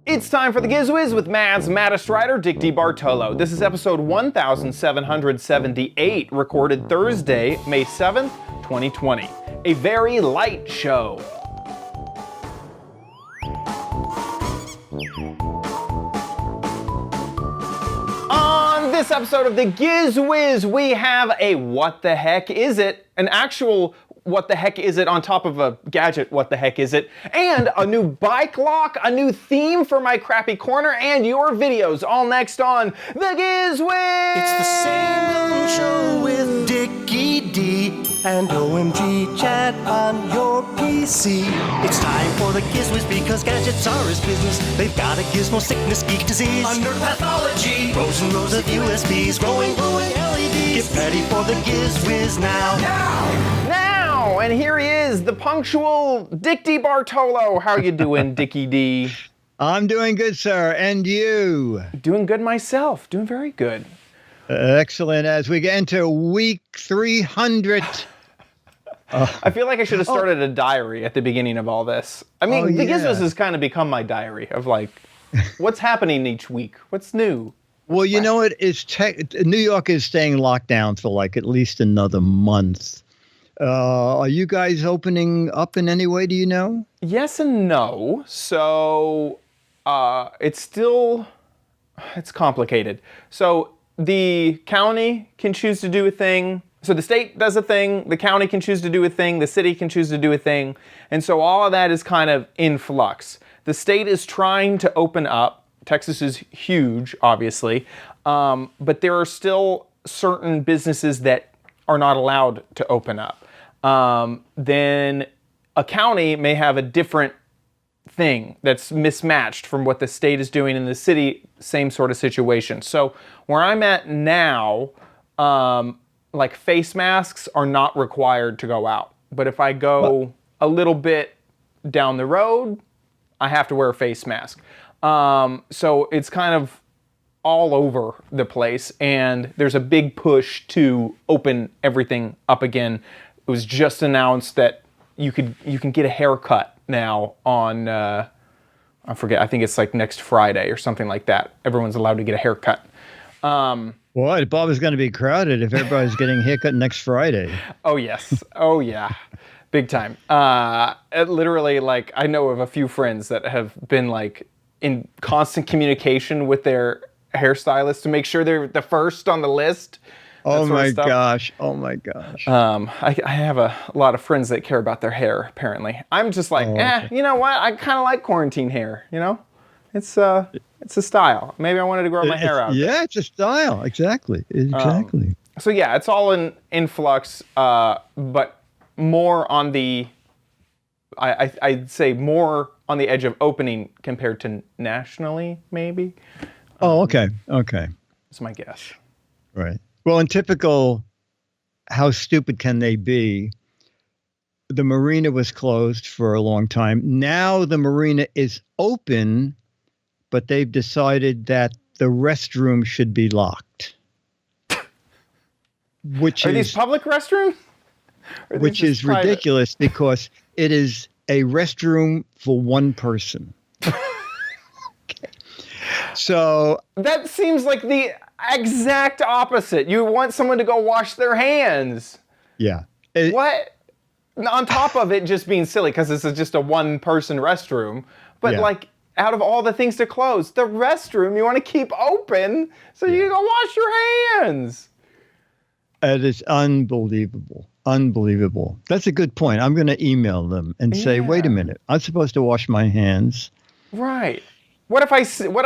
It's time for the Giz Wiz with Mads Maddest Writer, Dick D. Bartolo. This is episode 1778, recorded Thursday, May 7th, 2020. A very light show. On this episode of the Giz Wiz, we have a what the heck is it? An actual what the heck is it on top of a gadget, what the heck is it? And a new bike lock, a new theme for my crappy corner, and your videos, all next on the Giz Wiz! It's the same old show with Dicky D and OMG chat on your PC. It's time for the Giz Wiz because gadgets are his business. They've got a gizmo sickness, geek disease, under pathology, rows and rows of USBs, glowing LEDs. Get ready for the Giz Wiz now! And here he is, the punctual Dick D. Bartolo. How you doing, Dicky D? I'm doing good, sir. And you? Doing good myself. Doing very good. Excellent. As we get into week 300. I feel like I should have started a diary at the beginning of all this. I mean, the Giz Wiz has kind of become my diary of like, what's happening each week? What's new? Well, you know what? New York is staying locked down for like at least another month. Are you guys opening up in any way? Do you know? Yes and no. So it's complicated. So the county can choose to do a thing. So the state does a thing. The county can choose to do a thing. The city can choose to do a thing. And so all of that is kind of in flux. The state is trying to open up. Texas is huge, obviously. But there are still certain businesses that are not allowed to open up. Then a county may have a different thing that's mismatched from what the state is doing in the city, same sort of situation. So where I'm at now, like face masks are not required to go out. But if I go a little bit down the road, I have to wear a face mask. So it's kind of all over the place, and there's a big push to open everything up again. It was just announced that you can get a haircut now on I forget, I think it's like next Friday or something like that. Everyone's allowed to get a haircut. Boy, Bob is going to be crowded if everybody's getting a haircut next Friday. Oh yes, oh yeah, big time. Literally, like I know of a few friends that have been like in constant communication with their hairstylist to make sure they're the first on the list. Oh my gosh. Oh my gosh. I have a lot of friends that care about their hair, apparently. I'm just like, okay. You know what? I kind of like quarantine hair, you know? It's a style. Maybe I wanted to grow my hair out. Yeah, it's a style. Exactly. Exactly. So yeah, it's all in flux, but more on the, I'd say more on the edge of opening compared to nationally, maybe. Okay. That's my guess. Right. Well, in typical, how stupid can they be? The marina was closed for a long time. Now the marina is open, but they've decided that the restroom should be locked. Are these public restrooms? Which is private? Ridiculous because it is a restroom for one person. So that seems like the exact opposite. You want someone to go wash their hands. Yeah. What? On top of it just being silly because this is just a one-person restroom. But like, out of all the things to close, the restroom you want to keep open so you can go wash your hands. It is unbelievable. Unbelievable. That's a good point. I'm going to email them and say, wait a minute. I'm supposed to wash my hands. Right. What if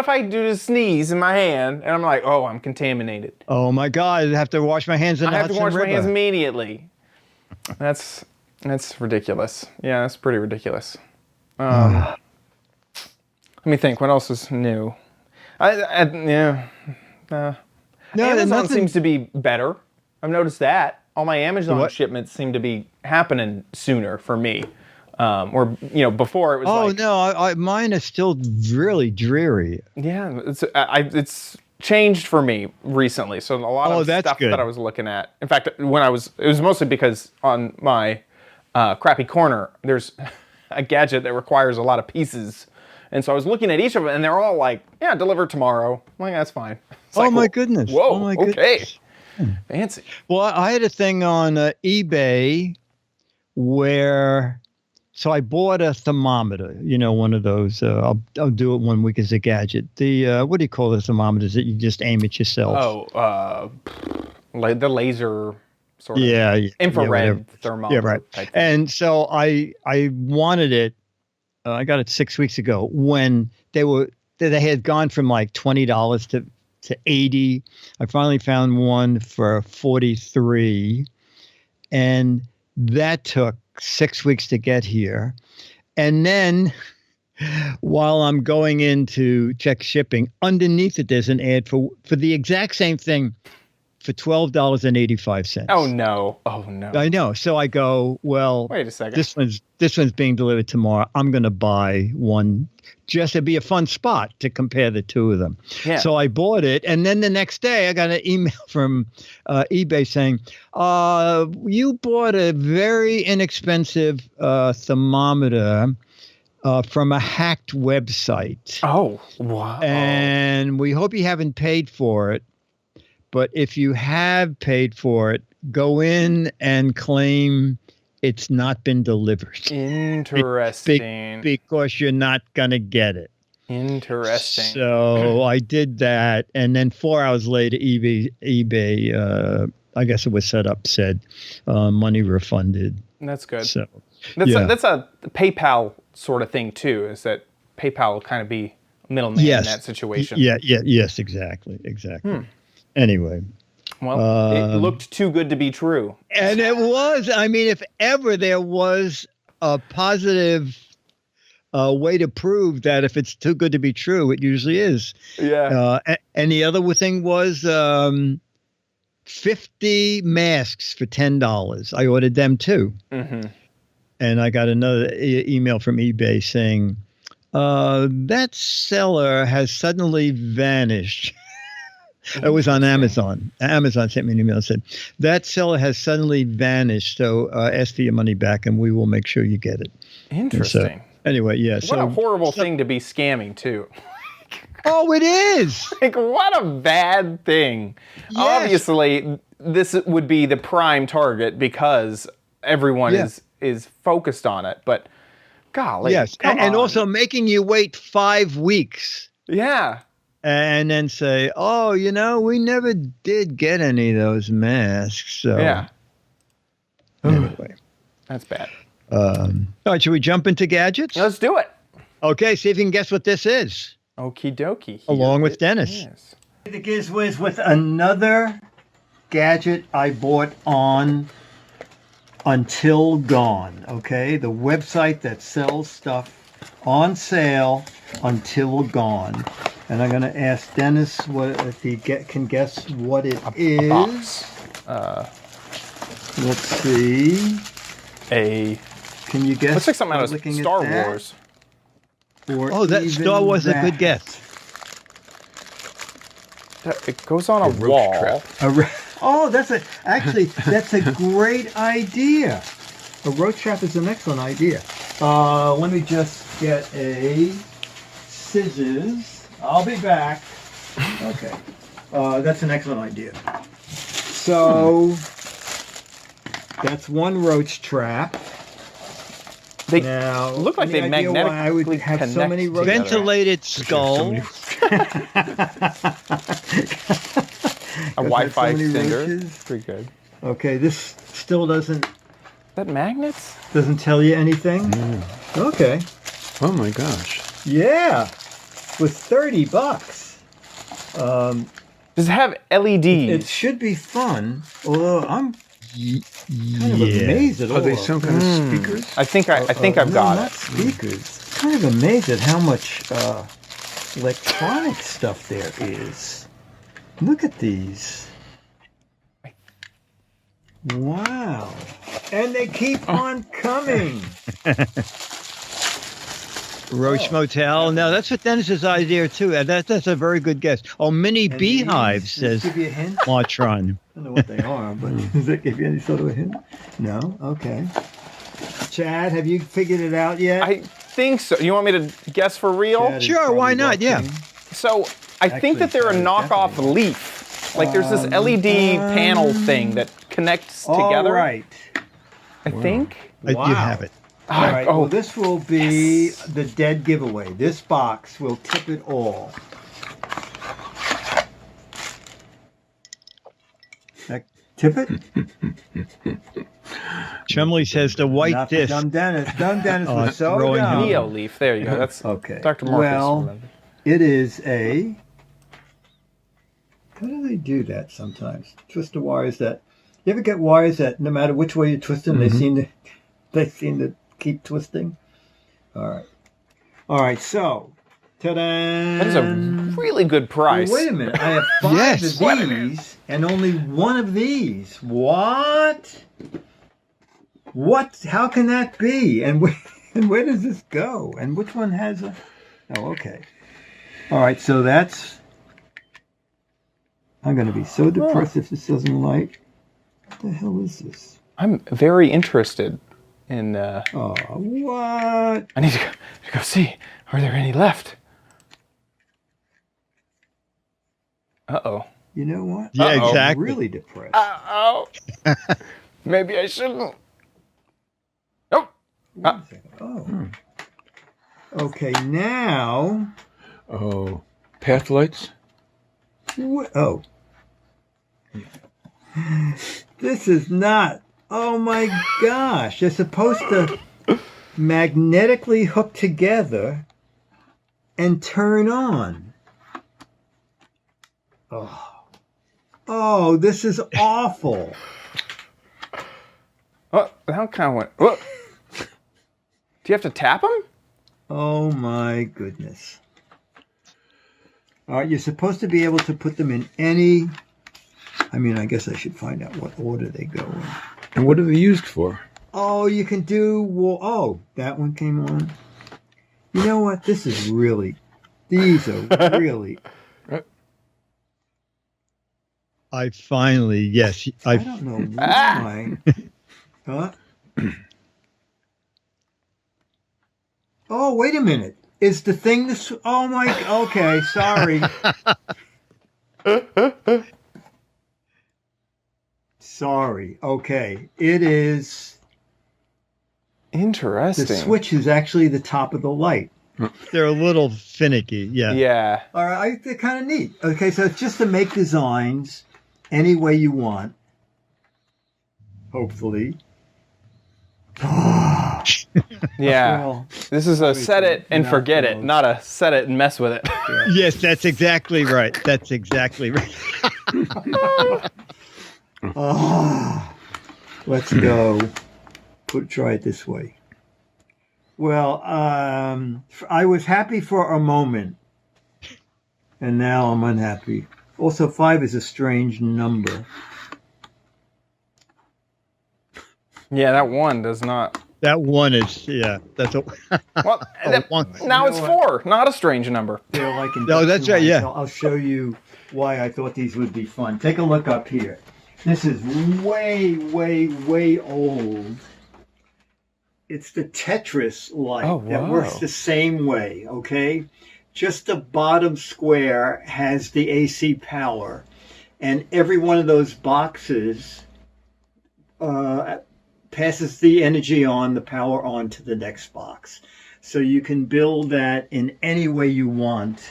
I do a sneeze in my hand and I'm like, oh, I'm contaminated? Oh my God! I have to wash my hands in the Hudson River. I have to wash my hands immediately. That's ridiculous. Yeah, that's pretty ridiculous. Let me think. What else is new? Amazon seems to be better. I've noticed that. All my Amazon shipments seem to be happening sooner for me. Or, you know, before it was mine is still really dreary. Yeah, it's changed for me recently. So a lot of stuff that I was looking at. In fact, it was mostly because on my crappy corner, there's a gadget that requires a lot of pieces And so I was looking at each of them, and they're all like, yeah, deliver tomorrow. I'm like, that's fine. It's Oh like, my goodness. Whoa, Oh my okay. goodness. Fancy. Well, I had a thing on eBay where, so I bought a thermometer, one of those. I'll do it one week as a gadget. The what do you call the thermometers that you just aim at yourself? Oh, the laser sort of infrared whatever. thermometer. Yeah, right. Type thing. And so I wanted it. I got it 6 weeks ago when they had gone from like $20 to 80. I finally found one for 43, and that took 6 weeks to get here. And then while I'm going in to check shipping, underneath it there's an ad for the exact same thing for $12.85. Oh no. I know. So I go, well, Wait a second. This one's being delivered tomorrow. I'm going to buy one just to be a fun spot to compare the two of them. Yeah. So I bought it, and then the next day I got an email from eBay saying, "You bought a very inexpensive thermometer from a hacked website. Oh, wow. And we hope you haven't paid for it. But if you have paid for it, go in and claim it's not been delivered. Interesting. Because you're not going to get it." Interesting. So I did that. And then 4 hours later, eBay, I guess it was set up, said money refunded. That's good. So That's a PayPal sort of thing, too, is that PayPal will kind of be a middleman in that situation. Yes, exactly. Anyway. Well, it looked too good to be true. And it was. I mean, if ever there was a positive way to prove that if it's too good to be true, it usually is. Yeah. And the other thing was 50 masks for $10. I ordered them too. Mm-hmm. And I got another email from eBay saying, that seller has suddenly vanished. It was on Amazon. Amazon sent me an email and said, that seller has suddenly vanished. So ask for your money back and we will make sure you get it. Interesting. So, anyway, yeah. What a horrible thing to be scamming, too. Oh, it is. Like, what a bad thing. Yes. Obviously, this would be the prime target because everyone is focused on it. But, golly, yes. come and on. also making you wait 5 weeks. Yeah. And then say, oh, we never did get any of those masks. So, yeah. Anyway. That's bad. All right, should we jump into gadgets? Let's do it. Okay, see if you can guess what this is. Okie dokie. Along with Dennis. Is. The Giz Wiz with another gadget I bought on Until Gone. Okay, the website that sells stuff on sale Until Gone. And I'm going to ask Dennis if he can guess what it is. A box. Let's see. Can you guess? Looks like something out of Star Wars. That Star Wars is a good guess. It goes on a wall. That's a great idea. A roach trap is an excellent idea. Let me just get a scissors. I'll be back. Okay. That's an excellent idea. So that's one roach trap. They now, look like they magnetically why I would have so many roach ventilated skulls. A Wi-Fi extender. Pretty good. Okay, this still doesn't. That magnets? Doesn't tell you anything. Okay. Oh my gosh. Yeah, with $30. Does it have LEDs? It should be fun. Although I'm kind of amazed at all. Are they some kind of speakers? I think I've got not it. Speakers. Kind of amazed at how much electronic stuff there is. Look at these. Wow. And they keep on coming. Roach Motel. Now, that's what Dennis's idea, too. That's a very good guess. Oh, mini beehives, says Martron. I don't know what they are, but does that give you any sort of a hint? No? Okay. Chad, have you figured it out yet? think so. You want me to guess for real? Chad is Sure, why probably not? Yeah. watching. So I think that they're a Chad is knockoff definitely- leaf. Like there's this LED panel thing that connects together. All right. I think. You have it. All right. Oh. Well, this will be the dead giveaway. This box will tip it all. Tip it? Chumley says the white Not for disc. Dumb Dennis. Dumb Dennis Oh, was it's so throwing dumb. me. Neo leaf. There you go. That's Okay. Dr. Marcus. Well, it is a. How do they do that sometimes? Twist the wires that. You ever get wires that no matter which way you twist them, they seem to keep twisting? All right. All right, so. Ta-da! that is a really good price. Wait a minute. I have 5 Yes. of these and only 1 of these. What? What? How can that be? And where does this go? And which one has a... Oh, okay. All right, so that's... I'm going to be so depressed if this doesn't light. What the hell is this? I'm very interested in. Oh, what? I need to go see. Are there any left? Uh-oh. You know what? Yeah, Uh-oh. exactly. I'm really depressed. Uh-oh. Maybe I shouldn't. Oh. Wait a second. Oh. Okay, now... Oh, path lights? Oh. This is not. Oh my gosh. They're supposed to magnetically hook together and turn on. Oh. Oh, this is awful. Oh, that kind of went. Whoa. Do you have to tap them? Oh my goodness. All right, you're supposed to be able to put them in any. I mean, I guess I should find out what order they go in. And what are they used for? Oh, you can do. Well, oh, that one came on. You know what? This is really. These are really. I finally, yes. I don't know why. Huh? Oh, wait a minute. Is the thing this? Oh my. Okay, sorry. Sorry. Okay, it is. Interesting. The switch is actually the top of the light. They're a little finicky. Yeah. Yeah. All right, they're kind of neat. Okay, so it's just to make designs any way you want. Hopefully. Yeah. Well, This is a set it and not forget it, close. not a set it and mess with it. Yes, that's exactly right. That's exactly right. Let's go. Try it this way. Well, I was happy for a moment, and now I'm unhappy. Also, 5 is a strange number. Yeah, that one does not. That one is, yeah. That's a. Well, one. now You it's know what? 4, not a strange number. They're like No, that's right, yeah. I'll show you why I thought these would be fun. Take a look up here. This is way, way, way old. It's the Tetris light Oh, that wow. works the same way, okay? Just the bottom square has the AC power, and every one of those boxes passes the energy on, the power on to the next box. So you can build that in any way you want.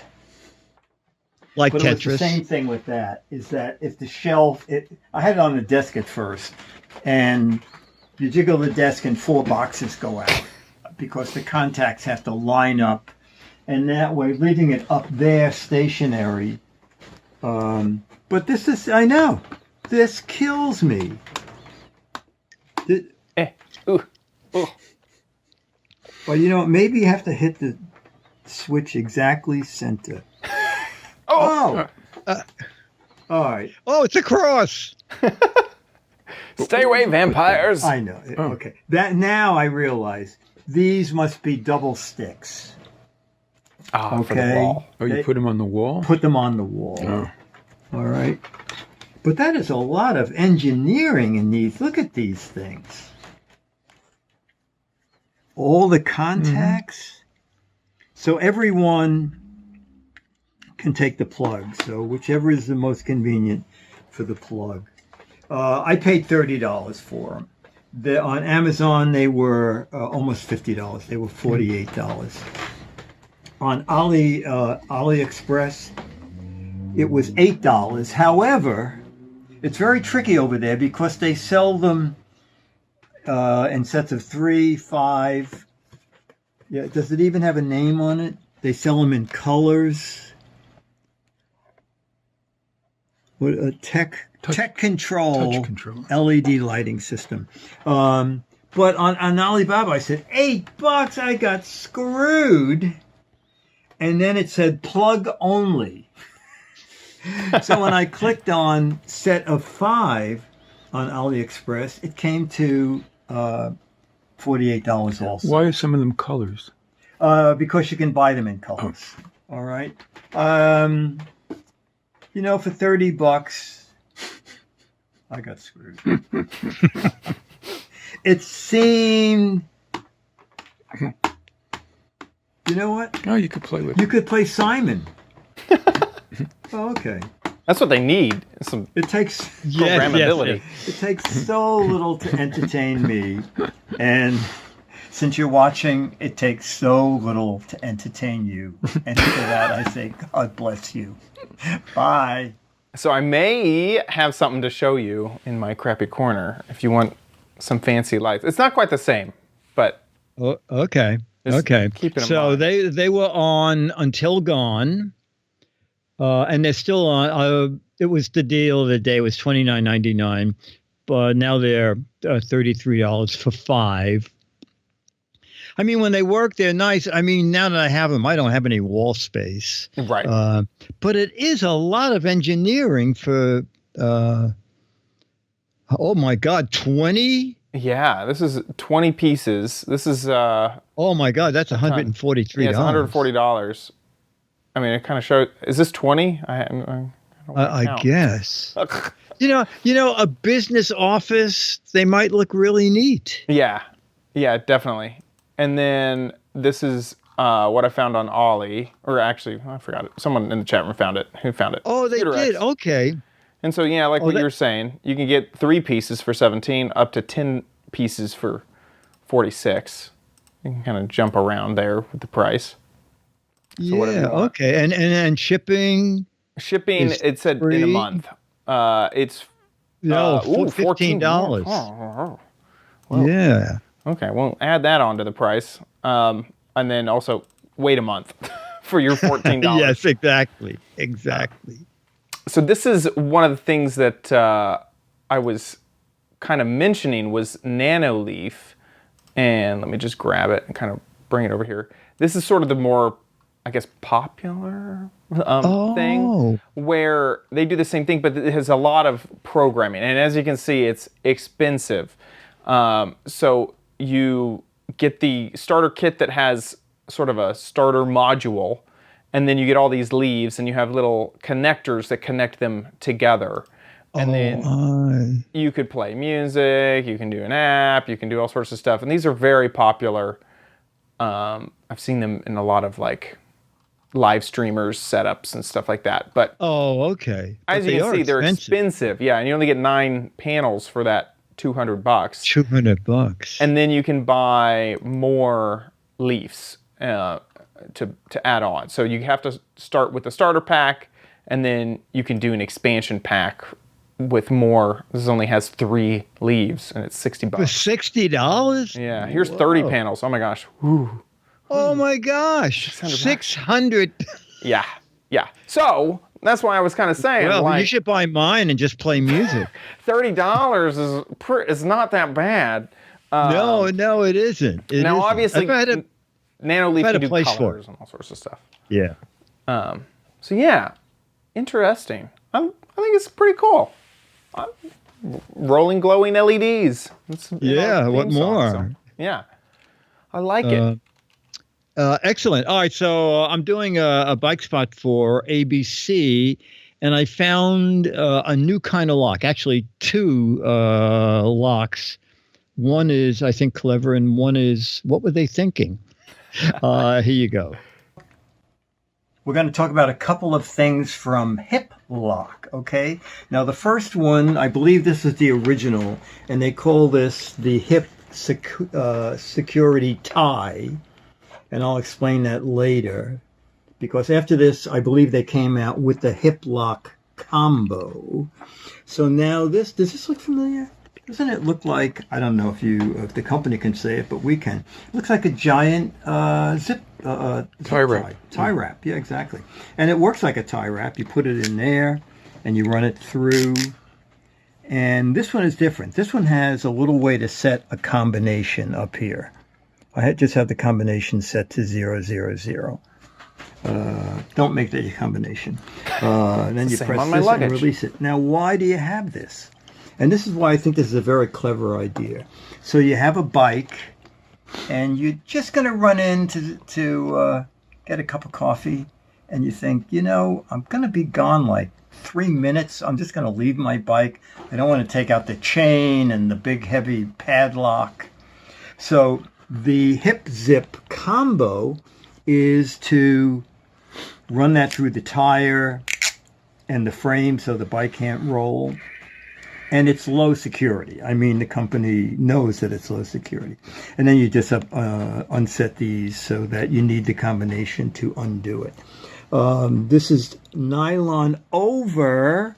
Like But it was the Tetris. same thing with that, is that if the shelf, I had it on the desk at first, and you jiggle the desk and 4 boxes go out because the contacts have to line up, and that way, leaving it up there stationary. But this is, I know, this kills me. Ooh. Ooh. Well, you know, maybe you have to hit the switch exactly center. Oh! All right. Oh, it's a cross. Stay away, vampires! I know. Okay. That now I realize these must be double sticks. Ah, for the Okay. wall. Oh, you put them on the wall? Put them on the wall. Oh. All right. But that is a lot of engineering in these. Look at these things. All the contacts. So everyone can take the plug. So whichever is the most convenient for the plug. I paid $30 for them. On Amazon, they were almost $50. They were $48. On AliExpress, it was $8. However, it's very tricky over there because they sell them in sets of 3, 5. Yeah, does it even have a name on it? They sell them in colors. What a tech control Touch control. LED lighting system. But on Alibaba, I said $8. I got screwed, and then it said plug only. So when I clicked on set of 5 on AliExpress, it came to $48 also. Why are some of them colors? Because you can buy them in colors. All right. You know, for $30, I got screwed. It seemed. You know what? Oh, you could play with You it. could play Simon. Oh, okay. That's what they need. Some It takes programmability. It takes so little to entertain me, and since you're watching, it takes so little to entertain you. And for that, I say, God bless you. Bye. So I may have something to show you in my crappy corner if you want some fancy lights. It's not quite the same, but Oh, okay. Just Okay. keep it in So mind. they were on Until Gone, and they're still on. It was the deal of the day. It was $29.99, but now they're $33 for 5. I mean, when they work, they're nice. I mean, now that I have them, I don't have any wall space. right. But it is a lot of engineering for. Oh my God, 20. Yeah, this is 20 pieces. This is Oh my God, that's $143. yeah, it's $140. I mean, it kind of shows. Is this 20? I don't I count. guess. You know, a business office, they might look really neat. Yeah, definitely. And then this is what I found on Ollie, or actually, I forgot it. Someone in the chat room found it. Who found it? Oh, they Computer did. X. Okay. And so, yeah, like what that- you were saying, you can get 3 pieces for 17, up to 10 pieces for 46. You can kind of jump around there with the price. whatever you Yeah. want. Okay. And shipping. Shipping, Is it said in a free? month. It's No, ooh, $15. Oh. Yeah. Okay, well, add that onto the price, and then also wait a month for your $14. Yes. Exactly. Exactly. So this is one of the things that I was kind of mentioning was Nanoleaf, and let me just grab it and kind of bring it over here. This is sort of the more, I guess, popular thing where they do the same thing, but it has a lot of programming, and as you can see, it's expensive. So you get the starter kit that has sort of a starter module, and then you get all these leaves, and you have little connectors that connect them together. And then you could play music, you can do an app, you can do all sorts of stuff. And these are very popular. I've seen them in a lot of like live streamers setups and stuff like that. But okay. as But you can see, they're expensive. expensive. Yeah, and you only get 9 panels for that $200. $200. And then you can buy more leaves to add on. So you have to start with the starter pack, and then you can do an expansion pack with more. This only has 3 leaves, and it's $60. For $60? Yeah, here's 30 panels. Oh my gosh. Whew. Oh my gosh. 600. Yeah. So that's why I was kind of saying, Well, like, you should buy mine and just play music. $30 is not that bad. No, it isn't. It Now, isn't. obviously, If I had a- Nanoleaf had can a do place for colors and all sorts of stuff. yeah. So yeah, interesting. I think it's pretty cool. Rolling glowing LEDs. It's, Yeah, what more? Yeah, I like it. Excellent. All right, so I'm doing a bike spot for ABC, and I found a new kind of lock. Actually, 2 locks. One is, I think, clever, and one is, what were they thinking? Here you go. we're going to talk about a couple of things from Hip Lock, okay? Now, the first one, I believe this is the original, and they call this the Hip Security Tie, and I'll explain that later, because after this, I believe they came out with the Hip Lock Combo. So now does this look familiar? Doesn't it look like, I don't know if the company can say it, but we can. It looks like a giant zip Tie wrap. Tie wrap, yeah, exactly. And it works like a tie wrap. You put it in there and you run it through. And this one is different. This one has a little way to set a combination up here. I just have the combination set to 000. Don't make that your combination. Then you press this and release it. Now, why do you have this? And this is why I think this is a very clever idea. So you have a bike, and you're just going to run in to get a cup of coffee, and you think, I'm going to be gone like 3 minutes. I'm just going to leave my bike. I don't want to take out the chain and the big heavy padlock. So the Hip Zip Combo is to run that through the tire and the frame so the bike can't roll. And it's low security. I mean, the company knows that it's low security. And then you just unset these so that you need the combination to undo it. This is nylon over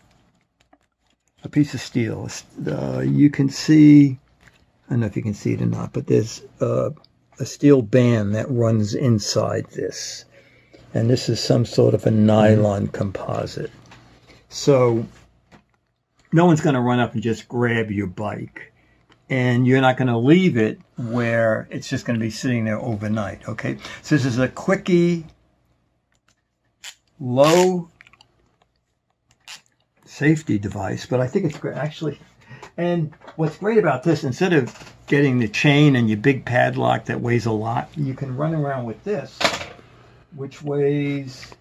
a piece of steel. You can see, I don't know if you can see it or not, but there's a steel band that runs inside this. And this is some sort of a nylon composite. So no one's going to run up and just grab your bike, and you're not going to leave it where it's just going to be sitting there overnight, okay? So this is a quickie, low safety device, but I think it's great, actually. And what's great about this, instead of getting the chain and your big padlock that weighs a lot, you can run around with this, which weighs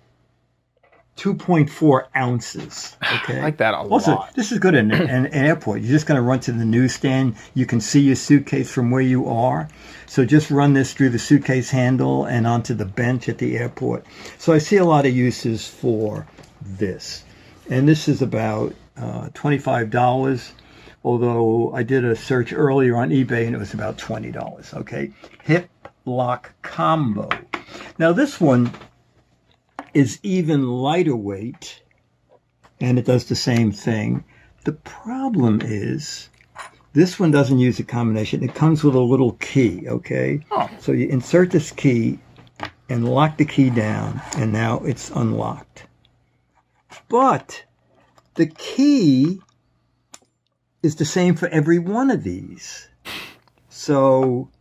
2.4 ounces. Okay, I like that a also, lot. This is good in an airport. You're just going to run to the newsstand. You can see your suitcase from where you are. So just run this through the suitcase handle and onto the bench at the airport. So I see a lot of uses for this. And this is about $25, although I did a search earlier on eBay and it was about $20. Okay, Hip Lock Combo. Now this one is even lighter weight, and it does the same thing. The problem is this one doesn't use a combination. It comes with a little key, okay? Oh. So you insert this key and lock the key down, and now it's unlocked. But the key is the same for every one of these. So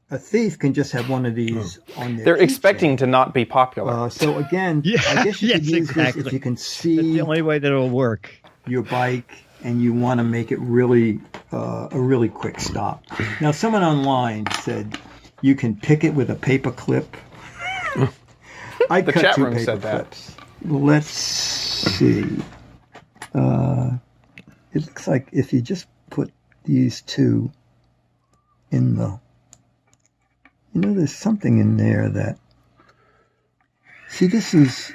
a thief can just have one of these on their They're expecting to not be popular. So again, I guess you could use exactly. this if you can That's see the only way that it'll work. your bike and you want to make it really a really quick stop. Now, someone online said you can pick it with a paper clip. I The cut chat 2 room paper said that. clips. Let's see. It looks like if you just put these two in the, there's something in there that, see, this is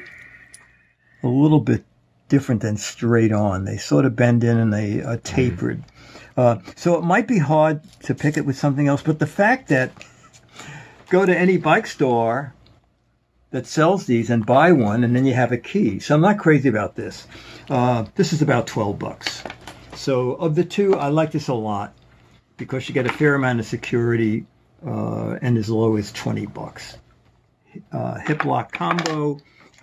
a little bit different than straight on. They sort of bend in and they are tapered. So it might be hard to pick it with something else, but the fact that go to any bike store that sells these and buy one, and then you have a key. So I'm not crazy about this. This is about $12. So of the two, I like this a lot because you get a fair amount of security and as low as $20. Hip Lock Combo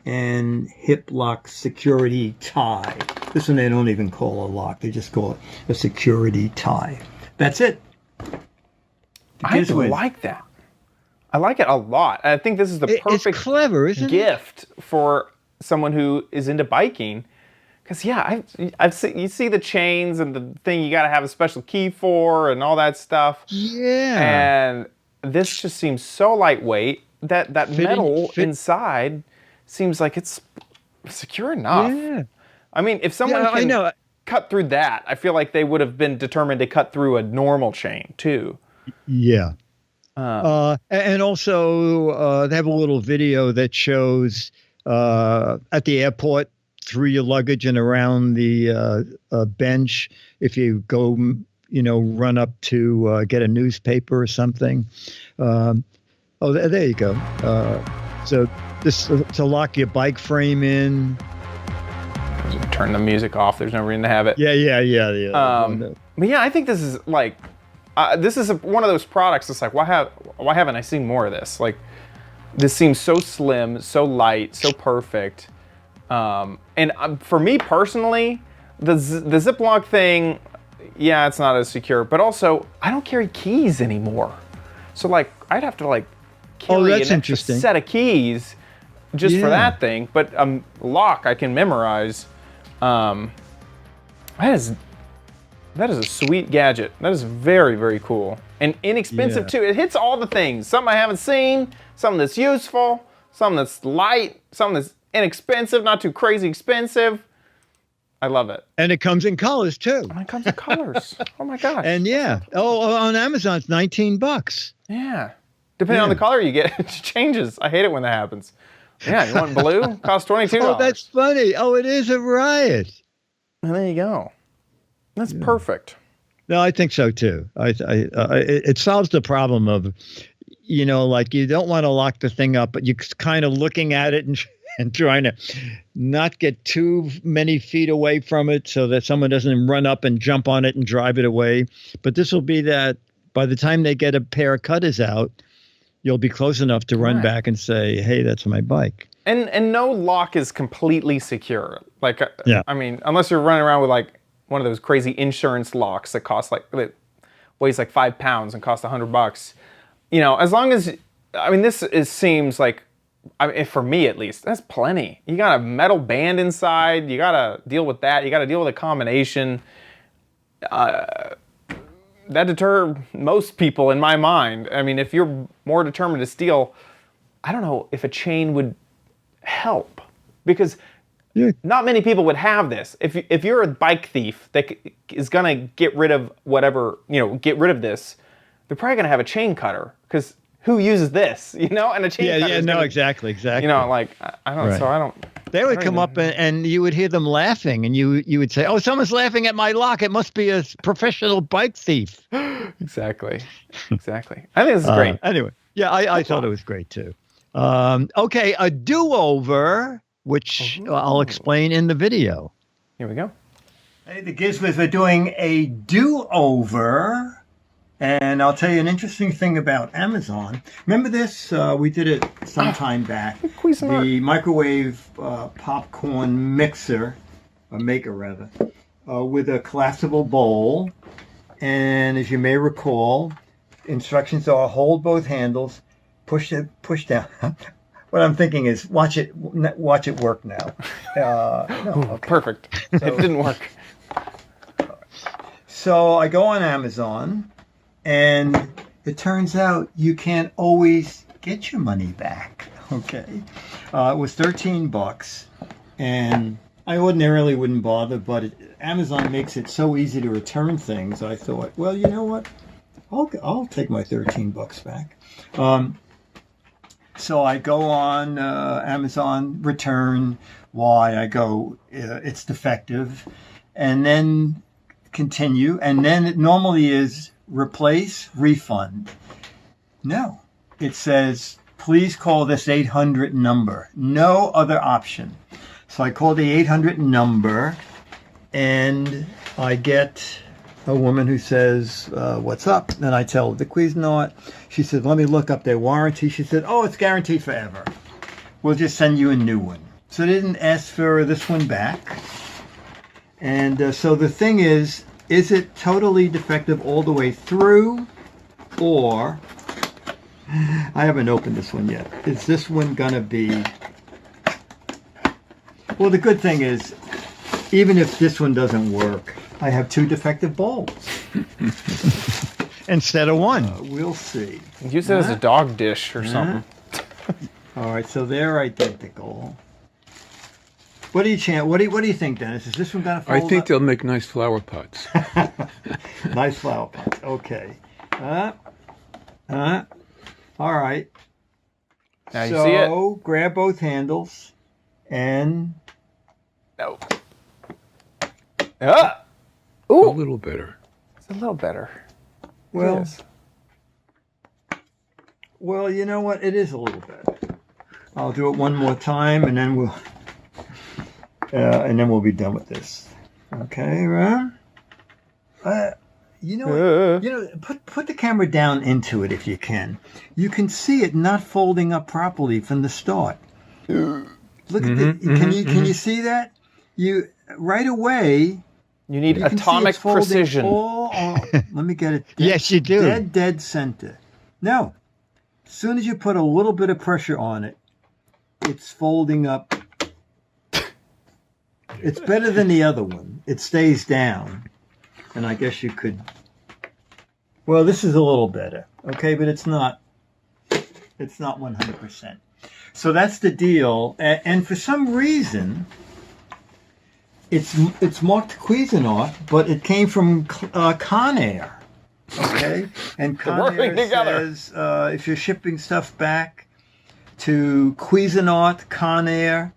and Hip Lock Security Tie. This one they don't even call a lock. They just call it a security tie. That's it. I like that. I like it a lot. I think this is the perfect It's clever, isn't it? gift for someone who is into biking. Because, yeah, I've seen, you see the chains and the thing you got to have a special key for and all that stuff. Yeah. And this just seems so lightweight. That metal inside seems like it's secure enough. Yeah. I mean, if someone I can know. cut through that, I feel like they would have been determined to cut through a normal chain, too. Yeah. And also, they have a little video that shows at the airport through your luggage and around the bench. If you go, run up to get a newspaper or something. There you go. So this to lock your bike frame in. Turn the music off. There's no reason to have it. Yeah. But yeah, I think this is like, one of those products. It's like, why haven't I seen more of this? Like, this seems so slim, so light, so perfect. And for me personally, the Ziploc thing, yeah, it's not as secure. But also, I don't carry keys anymore. So like, I'd have to like carry an extra set of keys just for that thing. But lock I can memorize. That is a sweet gadget. That is very, very cool. And inexpensive too. It hits all the things. Something I haven't seen, something that's useful, something that's light, something that's inexpensive, not too crazy expensive. I love it. And it comes in colors too. And it comes in colors. Oh my gosh. And on Amazon it's $19. Yeah. Depending on the color you get, it changes. I hate it when that happens. Yeah, you want blue? Costs $22. Oh, that's funny. Oh, it is a riot. And there you go. That's perfect. No, I think so too. It solves the problem of, like you don't want to lock the thing up, but you're kind of looking at it and trying to not get too many feet away from it so that someone doesn't run up and jump on it and drive it away. But this will be that by the time they get a pair of cutters out, you'll be close enough to run back and say, hey, that's my bike. And no lock is completely secure. Like, I mean, unless you're running around with like one of those crazy insurance locks that weighs like 5 pounds and costs $100. As long as, seems like, for me at least, that's plenty. You got a metal band inside. You got to deal with that. You got to deal with a combination. That deter most people in my mind. I mean, if you're more determined to steal, I don't know if a chain would help, because not many people would have this. If you're a bike thief that is gonna get rid of this, they're probably gonna have a chain cutter, because who uses this, and a chain cutter. Exactly. I don't. Right. So I don't. They would come up and you would hear them laughing, and you would say, "Oh, someone's laughing at my lock. It must be a professional bike thief." Exactly. I think this is great. Anyway, I thought it was great too. Okay, a do-over, which I'll explain in the video. Here we go. Hey, the Giz Wiz, we're doing a do-over. And I'll tell you an interesting thing about Amazon. Remember this? We did it some time back. The microwave popcorn mixer, or maker rather, with a collapsible bowl. And as you may recall, instructions are hold both handles, push down. What I'm thinking is watch it work now. Perfect. So, it didn't work. So I go on Amazon. And it turns out you can't always get your money back. Okay. It was $13. And I ordinarily wouldn't bother, but Amazon makes it so easy to return things. I thought, well, you know what? I'll take my $13 back. So I go on Amazon, return. Why? I go, it's defective. And then continue. And then it normally is replace, refund. No. It says, please call this 800 number. No other option. So I call the 800 number, and I get a woman who says, what's up? And I tell her, the quiz's not. She said, let me look up their warranty. She said, oh, it's guaranteed forever. We'll just send you a new one. So they didn't ask for this one back. And so the thing is it totally defective all the way through, or I haven't opened this one yet. Is this one gonna be? Well, the good thing is, even if this one doesn't work, I have 2 defective bowls instead of one. We'll see. Use it as a dog dish or something. All right, so they're identical. What do you think, Dennis? Is this one gonna fold I think up? they'll make nice flower pots. Nice flower pots. Okay. All right. Now you see it. So grab both handles. And No. Ah! Ooh. A little better. It's a little better. well, It is. well, you know what? It is a little better. I'll do it one more time, and then we'll be done with this. Okay, right? You know, put the camera down into it if you can. You can see it not folding up properly from the start. Look at it. Can you see that? You right away. You need You can see atomic it's folding precision. let me get it. Yes, you do. Dead center. Now, as soon as you put a little bit of pressure on it, it's folding up. It's better than the other one. It stays down. And I guess you could. Well, this is a little better. Okay, but it's not 100%. So that's the deal. And for some reason, it's marked Cuisinart, but it came from Conair. Okay, and working Conair together. says if you're shipping stuff back to Cuisinart, Conair,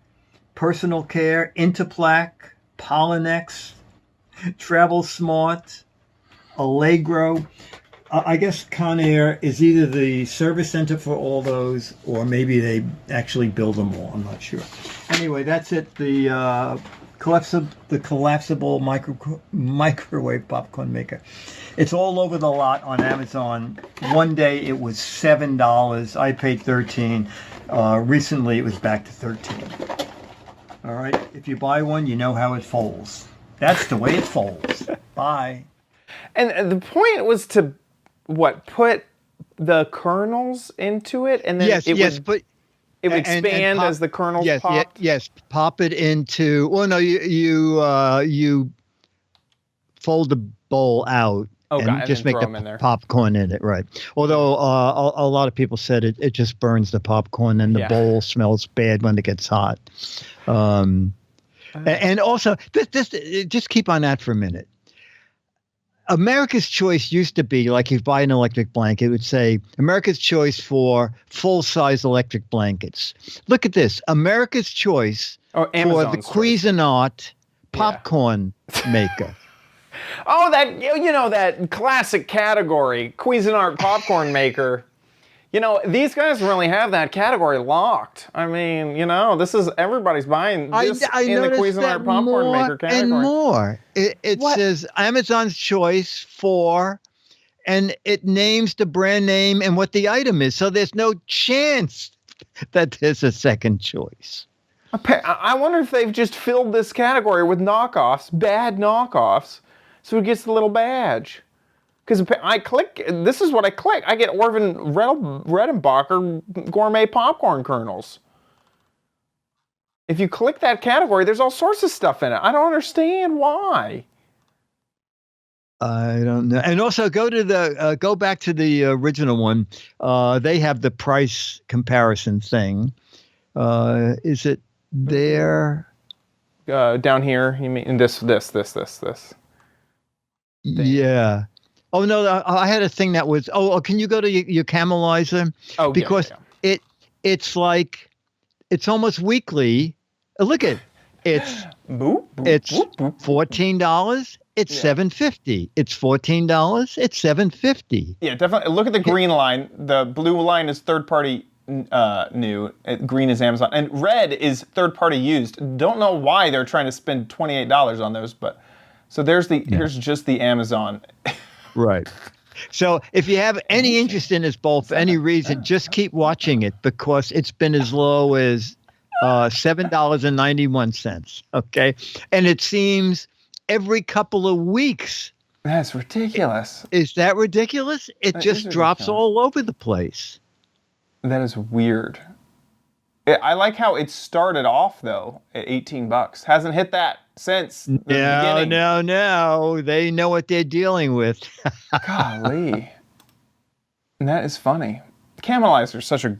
Personal Care, Interplac, Pollinex, Travel Smart, Allegro. I guess Conair is either the service center for all those, or maybe they actually build them all. I'm not sure. Anyway, that's it. The collapsible microwave popcorn maker. It's all over the lot on Amazon. One day it was $7. I paid $13. Recently it was back to $13. All right. If you buy one, you know how it folds. That's the way it folds. Bye. And the point was to put the kernels into it, and then it would expand pop, as the kernels yes, popped. Yes, pop it into. Well, no, you fold the bowl out and just make throw 'em in the there. popcorn in it, right? Although a lot of people said it just burns the popcorn and the bowl smells bad when it gets hot. And also, this just keep on that for a minute. America's Choice used to be like, if you buy an electric blanket, it would say America's Choice for full-size electric blankets. Look at this, America's Choice for the Amazon's choice. Cuisinart popcorn maker. Oh, that classic category, Cuisinart popcorn maker. These guys really have that category locked. I mean, this is everybody's buying this I in the Cuisinart popcorn maker category. And more. It says Amazon's Choice for, and it names the brand name and what the item is. So there's no chance that there's a second choice. I wonder if they've just filled this category with knockoffs, bad knockoffs, so it gets the little badge. Because this is what I click. I get Orvin Redenbacher gourmet popcorn kernels. If you click that category, there's all sorts of stuff in it. I don't understand why. I don't know. And also go back to the original one. They have the price comparison thing. Is it there? Down here, you mean this. Yeah. Oh no, I had a thing that was. Oh, can you go to your Camelizer? Oh, because it's like it's almost weekly. Look at it's boop, boop, it's boop, boop. $14. It's $7.50. It's $14. It's $7.50. Yeah, definitely. Look at the green line. The blue line is third party new. Green is Amazon, and red is third party used. Don't know why they're trying to spend $28 on those, but so here's just the Amazon. Right. So if you have any interest in this bowl for any reason, just keep watching it because it's been as low as $7.91. Okay. And it seems every couple of weeks. That's ridiculous. Is that ridiculous? It just drops all over the place. That is weird. I like how it started off though at $18. Hasn't hit that since the beginning. No. They know what they're dealing with. Golly. And that is funny. Camelizer is such a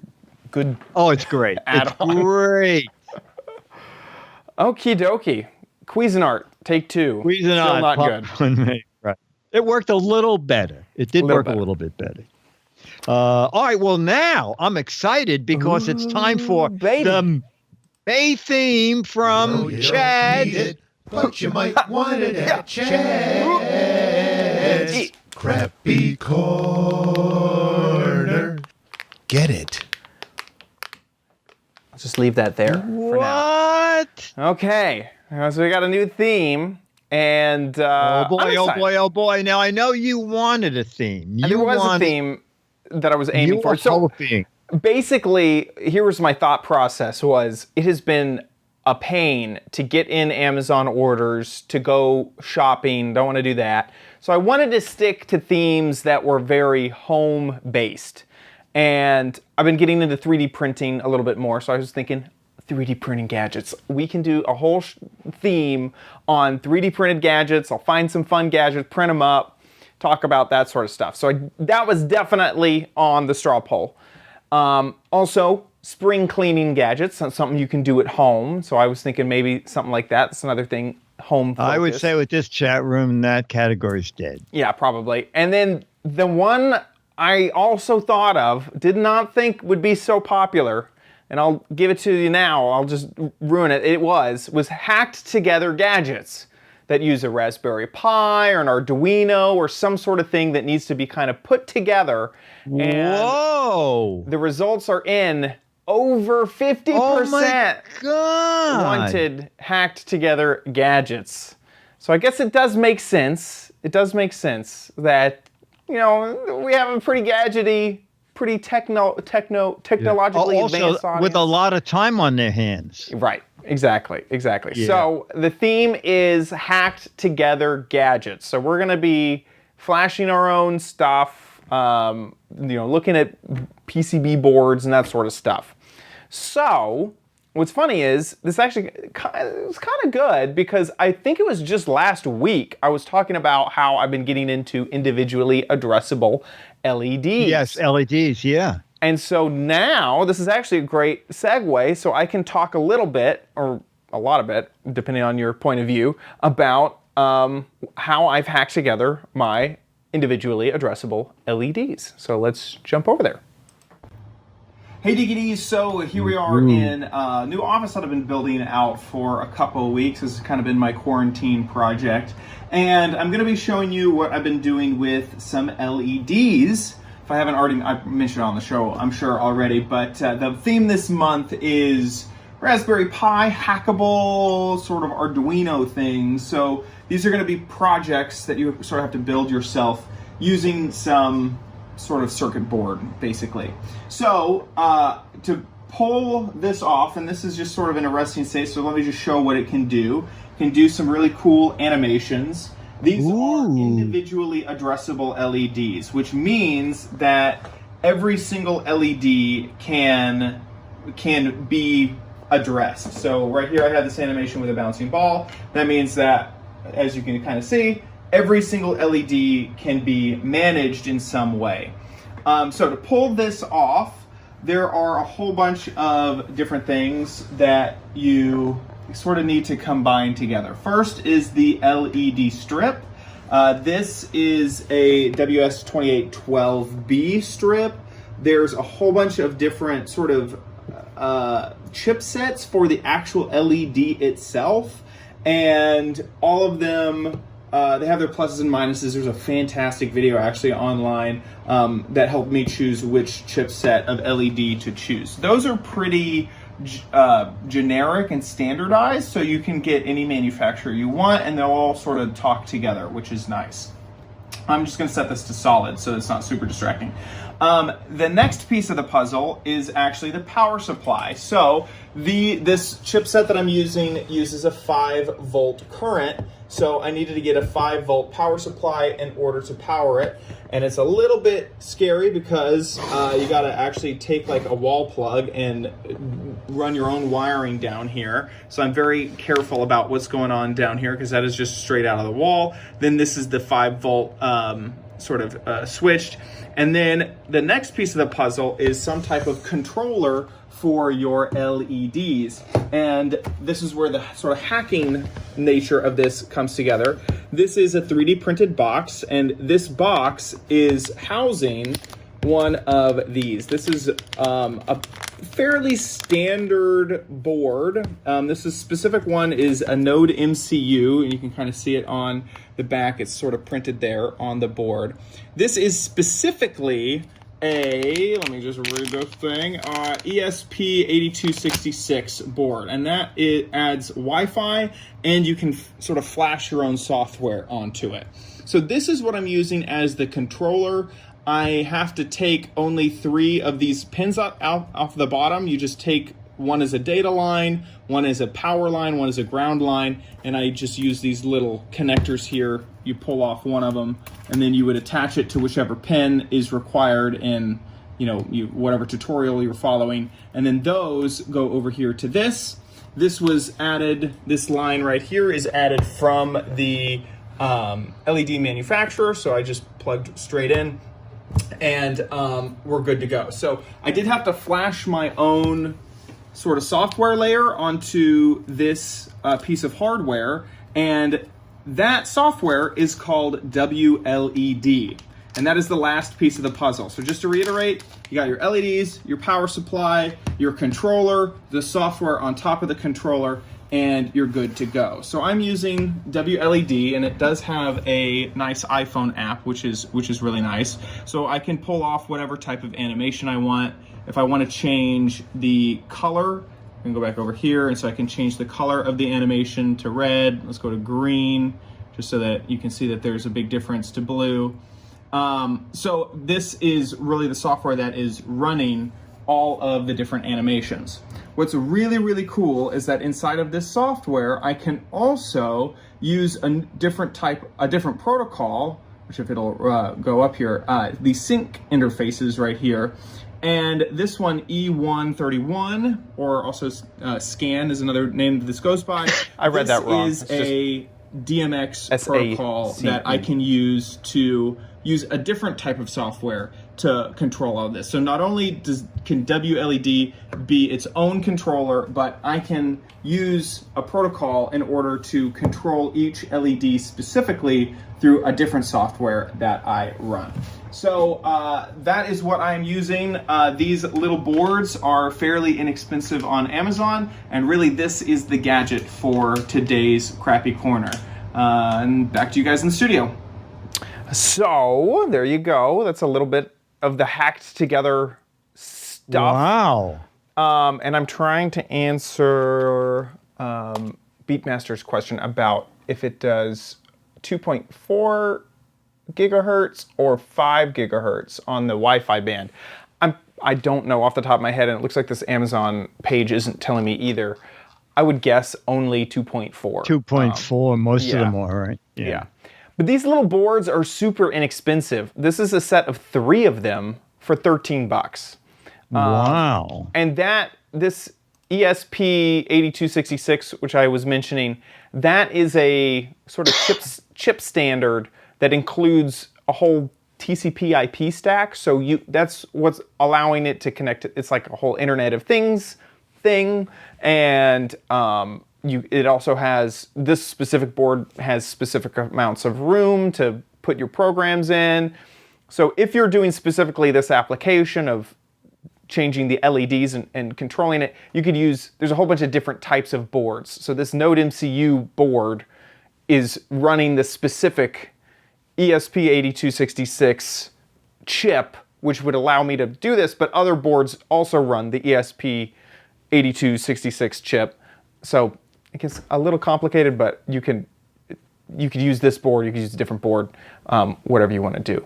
good it's great. add-on. It's great. Okie dokie. Cuisinart, take two. Cuisinart, still not good. Right. It worked a little better. It did work a little bit better. All right. Well, now I'm excited because it's time for the a theme from You don't Chad. need it, but you might want it at Chad's Crappy Corner. Get it? Let's just leave that there for now. What? Okay, so we got a new theme, and Oh boy, I'm oh excited. boy, oh boy. Now, I know you wanted a theme. And there was a theme that I was aiming You for. were hoping. Basically, here was my thought process: was it has been a pain to get in Amazon orders, to go shopping. Don't want to do that. So I wanted to stick to themes that were very home-based. And I've been getting into 3D printing a little bit more. So I was thinking, 3D printing gadgets. We can do a whole theme on 3D printed gadgets. I'll find some fun gadgets, print them up, talk about that sort of stuff. So that was definitely on the straw poll. Also, spring cleaning gadgets. That's something you can do at home. So I was thinking maybe something like that. That's another thing, home focused. I would say with this chat room, that category's dead. Yeah, probably. And then the one I also thought of, did not think would be so popular, and I'll give it to you now, I'll just ruin it. It was hacked together gadgets that use a Raspberry Pi or an Arduino or some sort of thing that needs to be kind of put together. And Whoa! the results are in over 50% Oh my God! wanted hacked together gadgets. So I guess it does make sense. It does make sense that, we have a pretty gadgety, pretty technologically Also, advanced audience. with a lot of time on their hands. Right. Exactly. Yeah. So the theme is hacked together gadgets. So we're going to be flashing our own stuff, looking at PCB boards and that sort of stuff. So what's funny is this actually it was kind of good, because I think it was just last week I was talking about how I've been getting into individually addressable LEDs. Yes, LEDs, yeah. And so now this is actually a great segue, so I can talk a little bit, or a lot of it, depending on your point of view, about how I've hacked together my individually addressable LEDs. So let's jump over there. Hey Dicky D, so here we are in a new office that I've been building out for a couple of weeks. This has kind of been my quarantine project. And I'm gonna be showing you what I've been doing with some LEDs. If I haven't already, I mentioned it on the show, I'm sure already, but the theme this month is Raspberry Pi, hackable, sort of Arduino things. So these are gonna be projects that you sort of have to build yourself using some sort of circuit board, basically. So to pull this off, and this is just sort of in a resting state, so let me just show what it can do. It can do some really cool animations. These are individually addressable LEDs, which means that every single LED can be addressed. So right here I have this animation with a bouncing ball. That means that, as you can kind of see, every single LED can be managed in some way. So to pull this off, there are a whole bunch of different things that you sort of need to combine together. First is the LED strip. This is a WS2812B strip. There's a whole bunch of different sort of chipsets for the actual LED itself, and all of them they have their pluses and minuses. There's a fantastic video actually online that helped me choose which chipset of LED to choose. Those are pretty generic and standardized, so you can get any manufacturer you want, and they'll all sort of talk together, which is nice. I'm just going to set this to solid so it's not super distracting. The next piece of the puzzle is actually the power supply. So this chipset that I'm using uses a 5-volt current, so I needed to get a 5-volt power supply in order to power it. And it's a little bit scary because you got to actually take like a wall plug and run your own wiring down here. So I'm very careful about what's going on down here, because that is just straight out of the wall. Then this is the 5-volt sort of switched. And then the next piece of the puzzle is some type of controller for your LEDs. And this is where the sort of hacking nature of this comes together. This is a 3D printed box, and this box is housing one of these. This is a fairly standard board. This is specific one is a Node MCU, and you can kind of see it on the back. It's sort of printed there on the board. This is specifically let me just read this thing, ESP8266 board, and that it adds Wi-Fi, and you can sort of flash your own software onto it. So this is what I'm using as the controller. I have to take only 3 of these pins off the bottom. You just take one as a data line, one as a power line, one as a ground line, and I just use these little connectors here. You pull off one of them, and then you would attach it to whichever pin is required in, whatever tutorial you're following, and then those go over here to this. This was added. This line right here is added from the LED manufacturer, so I just plugged straight in, and we're good to go. So I did have to flash my own sort of software layer onto this piece of hardware, and that software is called WLED, and that is the last piece of the puzzle. So just to reiterate, you got your LEDs, your power supply, your controller, the software on top of the controller, and you're good to go. So I'm using WLED, and it does have a nice iPhone app, which is really nice. So I can pull off whatever type of animation I want. If I want to change the color, I can go back over here, and so I can change the color of the animation to red. Let's go to green, just so that you can see that there's a big difference to blue. So this is really the software that is running all of the different animations. What's really, really cool is that inside of this software, I can also use a different protocol, which if it'll go up here, the sync interfaces right here. And this one, E131, or also SCAN is another name that this goes by. I read that wrong. This is a DMX protocol that I can use to use a different type of software to control all this. So not only can WLED be its own controller, but I can use a protocol in order to control each LED specifically through a different software that I run. So that is what I'm using. These little boards are fairly inexpensive on Amazon, and really this is the gadget for today's Crappy Corner. And back to you guys in the studio. So there you go. That's a little bit of the hacked together stuff. Wow. And I'm trying to answer Beatmaster's question about if it does 2.4 gigahertz or 5 gigahertz on the Wi-Fi band. I don't know off the top of my head, and it looks like this Amazon page isn't telling me either. I would guess only 2.4. 2.4, most of them are, right? Yeah. But these little boards are super inexpensive. This is a set of 3 of them for $13. Wow. And this ESP8266, which I was mentioning, that is a sort of chip standard that includes a whole TCP/IP stack. So that's what's allowing it to connect. It's like a whole Internet of Things thing, and it also has, this specific board has specific amounts of room to put your programs in. So if you're doing specifically this application of changing the LEDs and controlling it, you could use, there's a whole bunch of different types of boards. So this Node MCU board is running the specific ESP8266 chip, which would allow me to do this, but other boards also run the ESP8266 chip. So it gets a little complicated, but you could use this board, you could use a different board, whatever you want to do.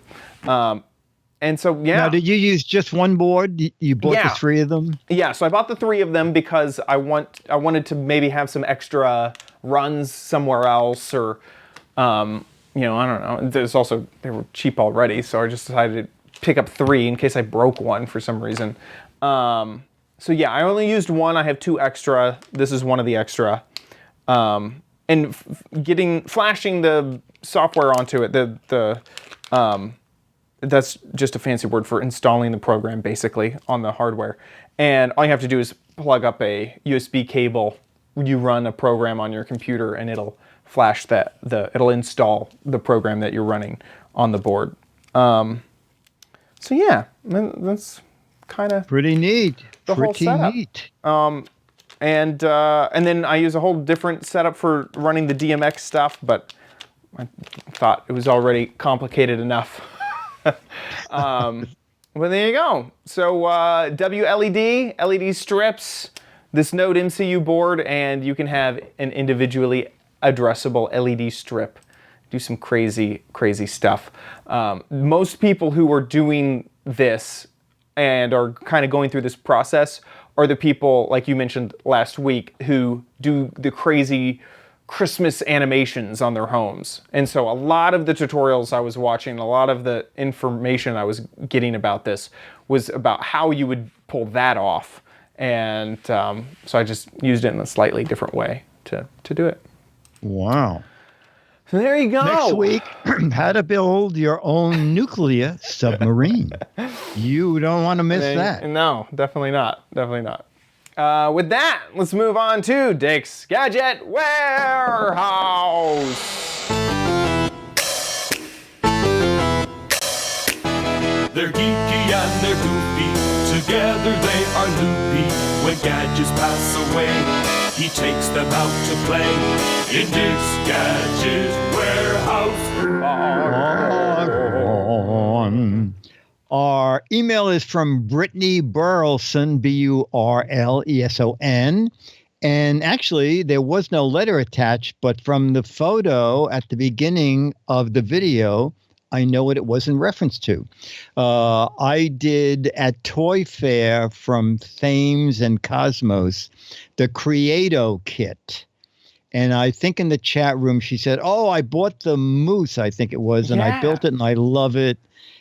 And so, yeah. Now, did you use just one board? You bought the 3 of them? Yeah, so I bought the 3 of them because I wanted to maybe have some extra runs somewhere else, or I don't know. There's also, they were cheap already, so I just decided to pick up 3 in case I broke one for some reason. So yeah, I only used one. I have 2 extra. This is one of the extra. And flashing the software onto it, that's just a fancy word for installing the program basically on the hardware. And all you have to do is plug up a USB cable. You run a program on your computer and it'll flash it'll install the program that you're running on the board. So yeah, That's kind of Pretty neat. the whole Pretty setup. neat. And then I use a whole different setup for running the DMX stuff, but I thought it was already complicated enough. Well, there you go. So WLED, LED strips, this Node MCU board, and you can have an individually addressable LED strip. Do some crazy, crazy stuff. Most people who are doing this and are kind of going through this process are the people, like you mentioned last week, who do the crazy Christmas animations on their homes. And so a lot of the tutorials I was watching, a lot of the information I was getting about this was about how you would pull that off. And so I just used it in a slightly different way to do it. Wow. So there you go. Next week, how to build your own nuclear submarine. You don't want to miss that. No, definitely not. Definitely not. With that, let's move on to Dick's Gadget Warehouse. They're geeky and they're goofy, together they are loopy. When gadgets pass away, he takes them out to play in Dick's Gadget Warehouse. Our email is from Brittany Burleson, Burleson. And actually, there was no letter attached, but from the photo at the beginning of the video, I know what it was in reference to. I did at Toy Fair from Thames and Cosmos, the Creato kit. And I think in the chat room, she said, oh, I bought the moose, I think it was, and I built it and I love it.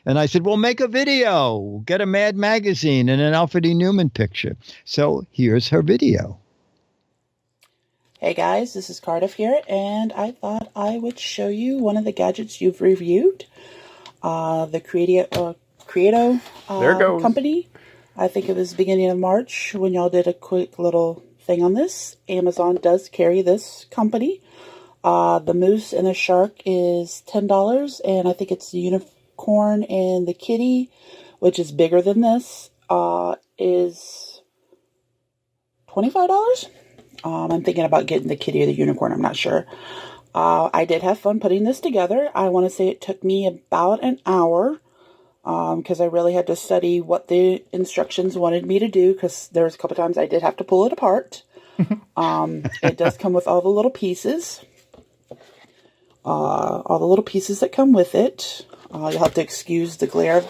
And I said, well, make a video, get a Mad Magazine and an Alfred E. Newman picture. So here's her video. Hey guys, this is Cardiff here, and I thought I would show you one of the gadgets you've reviewed. The Creato There it goes. company. I think it was beginning of March when y'all did a quick little thing on this. Amazon does carry this company. The moose and the shark is $10, and I think it's the unicorn and the kitty, which is bigger than this, is $25. I'm thinking about getting the kitty or the unicorn. I'm not sure. I did have fun putting this together. I want to say it took me about an hour because I really had to study what the instructions wanted me to do, because there was a couple times I did have to pull it apart. It does come with all the little pieces. All the little pieces that come with it. You'll have to excuse the glare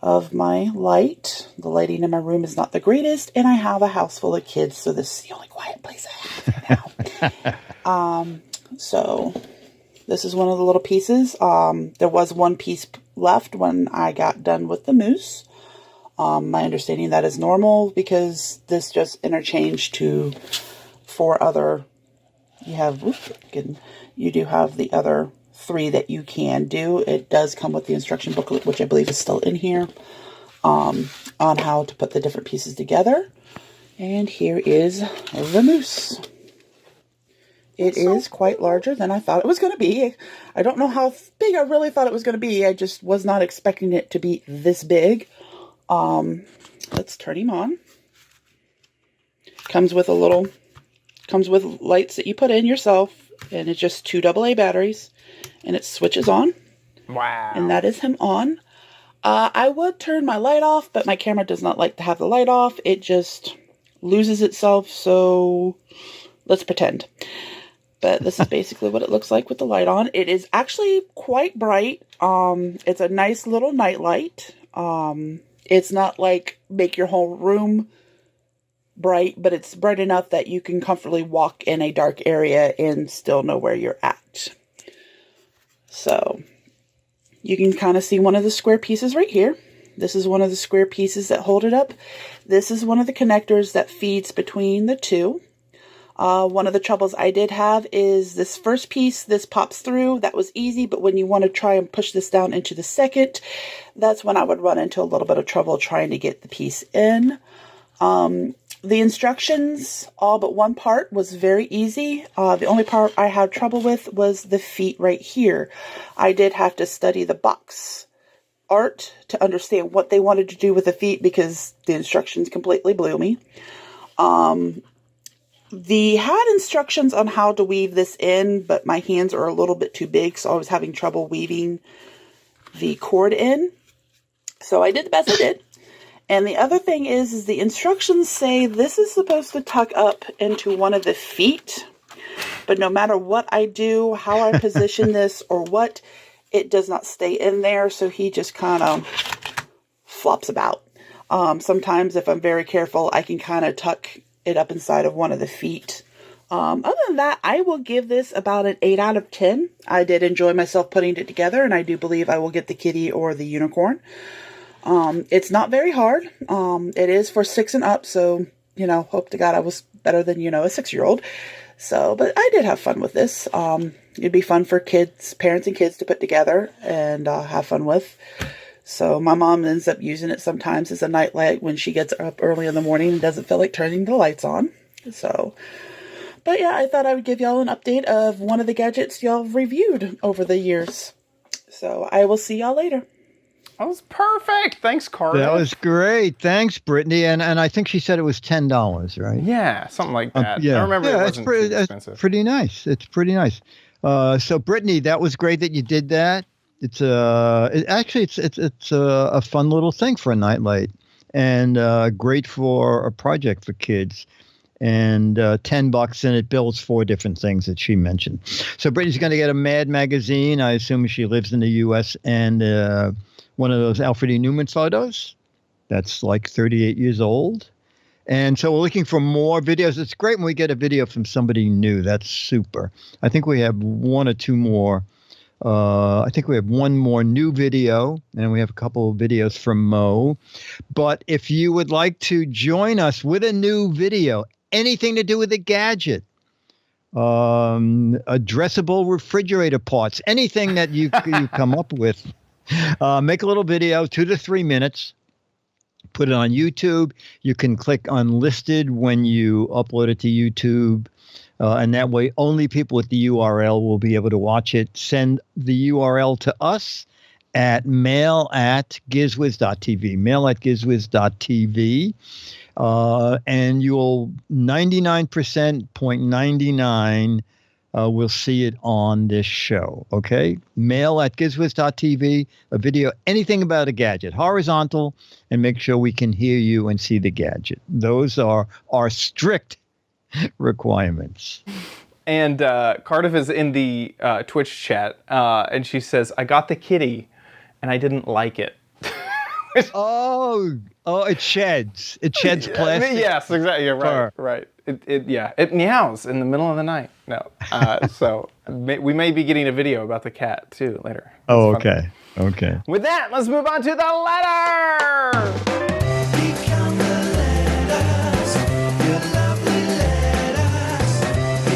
of my light. The lighting in my room is not the greatest, and I have a house full of kids, so this is the only quiet place I have now. So this is one of the little pieces. There was one piece left when I got done with the moose. My understanding that is normal, because this just interchanged to 4 other. You do have the other 3 that you can do. It does come with the instruction booklet, which I believe is still in here, on how to put the different pieces together. And here is the moose. It is quite larger than I thought it was going to be. I don't know how big I really thought it was going to be. I just was not expecting it to be this big. Let's turn him on. Comes with lights that you put in yourself, and it's just 2 AA batteries, and it switches on. Wow. And that is him on. I would turn my light off, but my camera does not like to have the light off. It just loses itself, so let's pretend. But this is basically what it looks like with the light on. It is actually quite bright. It's a nice little night light. It's not like make your whole room bright, but it's bright enough that you can comfortably walk in a dark area and still know where you're at. So you can kind of see one of the square pieces right here. This is one of the square pieces that hold it up. This is one of the connectors that feeds between the 2. One of the troubles I did have is this first piece, this pops through. That was easy, but when you want to try and push this down into the second, that's when I would run into a little bit of trouble trying to get the piece in. The instructions, all but one part, was very easy. The only part I had trouble with was the feet right here. I did have to study the box art to understand what they wanted to do with the feet because the instructions completely blew me. They had instructions on how to weave this in, but my hands are a little bit too big, so I was having trouble weaving the cord in. So I did the best I did. And the other thing is the instructions say this is supposed to tuck up into one of the feet, but no matter what I do, how I position this or what, it does not stay in there, so he just kind of flops about. Sometimes if I'm very careful, I can kind of tuck it up inside of one of the feet. Other than that, I will give this about an 8 out of 10. I did enjoy myself putting it together, and I do believe I will get the kitty or the unicorn. It's not very hard. It is for 6 and up, so, hope to God I was better than, a 6-year-old. So, but I did have fun with this. It'd be fun for parents and kids to put together and have fun with. So my mom ends up using it sometimes as a nightlight when she gets up early in the morning and doesn't feel like turning the lights on. So, but yeah, I thought I would give y'all an update of one of the gadgets y'all reviewed over the years. So I will see y'all later. That was perfect. Thanks, Carter. That was great. Thanks, Brittany. And I think she said it was $10, right? Yeah, something like that. Yeah. I remember it wasn't too expensive. It's pretty nice. It's pretty nice. So, Brittany, that was great that you did that. It's it's a fun little thing for a nightlight, and great for a project for kids. And $10, and it builds 4 different things that she mentioned. So Brittany's going to get a Mad magazine. I assume she lives in the U.S. and one of those Alfred E. Newman photos. That's like 38 years old. And so we're looking for more videos. It's great when we get a video from somebody new. That's super. I think we have 1 or 2 more. I think we have 1 more new video, and we have a couple of videos from Mo. But if you would like to join us with a new video, anything to do with a gadget, addressable refrigerator parts, anything that you come up with, make a little video, 2 to 3 minutes. Put it on YouTube. You can click unlisted when you upload it to YouTube. And that way, only people with the URL will be able to watch it. Send the URL to us at mail@gizwiz.tv, mail@gizwiz.tv. And you'll 99.99 will see it on this show. Okay. Mail@gizwiz.tv, a video, anything about a gadget, horizontal, and make sure we can hear you and see the gadget. Those are our strict requirements. And Cardiff is in the Twitch chat, and she says, I got the kitty, and I didn't like it. Oh, it sheds. It sheds plastic. Yes, exactly. You're right. Right. It meows in the middle of the night. No. So we may be getting a video about the cat too later. Oh, okay. Okay. With that, let's move on to the letter. Become the letters, your lovely letters.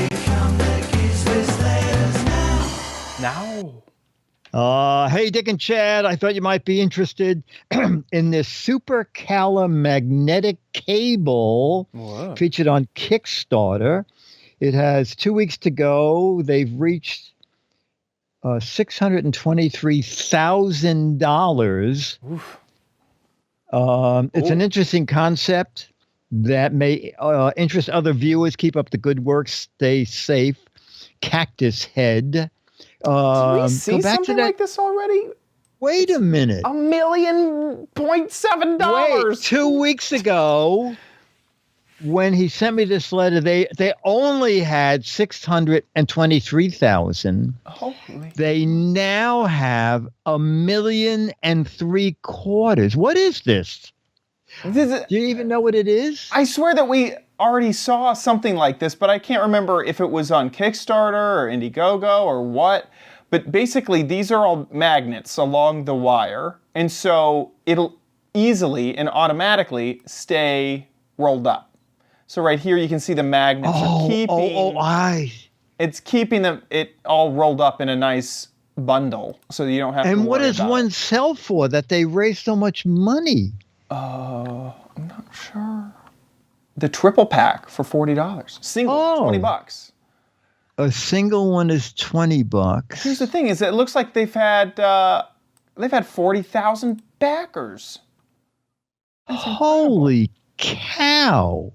Become the Giz Wiz letters now. Hey, Dick and Chad, I thought you might be interested in this supercalomagnetic cable. Whoa. Featured on Kickstarter. It has 2 weeks to go. They've reached $623,000. It's an interesting concept that may interest other viewers. Keep up the good work. Stay safe. Cactus Head. Did we see something like this already? Wait a minute. $1.7 million. Wait, 2 weeks ago, when he sent me this letter, they only had 623,000. Holy. They now have 1.75 million. What is this? Do you even know what it is? I swear that we already saw something like this, but I can't remember if it was on Kickstarter or Indiegogo or what. But basically, these are all magnets along the wire, and so it'll easily and automatically stay rolled up. So right here, you can see the magnets are keeping. It's keeping it all rolled up in a nice bundle, so you don't have to worry about it. And what does one sell for that they raise so much money? I'm not sure. The triple pack for $40. Single, $20. A single one is $20. Here's the thing: is it looks like they've had they've had 40,000 backers. Holy cow!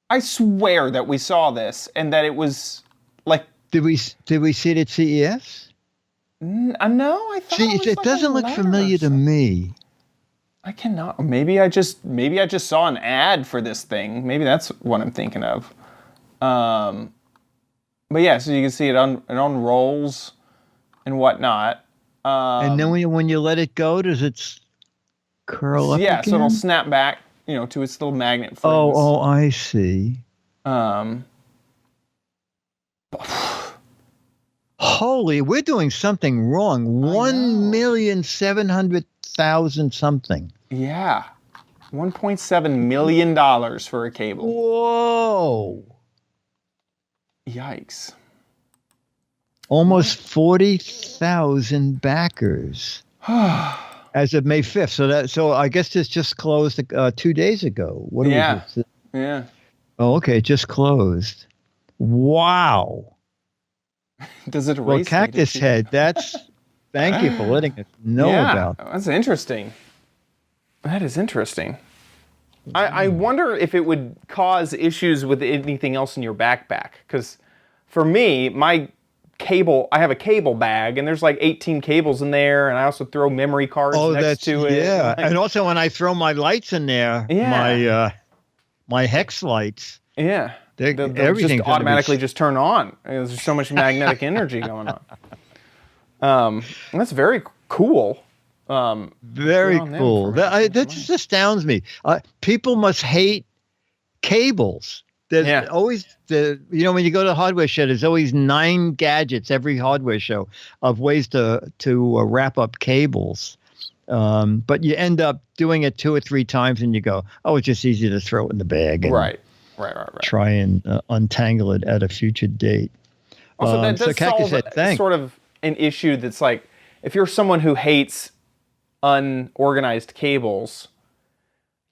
I swear that we saw this and that it was like. Did we see it at CES? No, I thought See, it it doesn't look familiar to me. I cannot. Maybe I just saw an ad for this thing. Maybe that's what I'm thinking of. But yeah, so you can see it unrolls and whatnot. And then when you let it go, does it curl up? Yeah, again? so it'll snap back, to its little magnet frings. Oh, I see. Holy, we're doing something wrong. 1,700,000 something. Yeah. $1.7 million for a cable. Whoa. Yikes. Almost 40,000 backers as of May 5th. So I guess this just closed 2 days ago. What Yeah. was it? Yeah. Oh, okay. It just closed. Wow. Does it erase Well, me? Cactus Head, thank you for letting us know about that. That's interesting. That is interesting. I wonder if it would cause issues with anything else in your backpack. Because for me, I have a cable bag, and there's like 18 cables in there, and I also throw memory cards next to it. Yeah, and also when I throw my lights in there, my hex lights. Yeah. They'll Everything just automatically just turn on. There's so much magnetic energy going on. That's very cool. Very cool. That just astounds me. People must hate cables. There's always when you go to a hardware show, there's always 9 gadgets every hardware show of ways to wrap up cables. But you end up doing it 2 or 3 times, and you go, "Oh, it's just easy to throw it in the bag." And Right. Try and untangle it at a future date. Also, that does solve thanks. sort of an issue that's like, if you're someone who hates unorganized cables,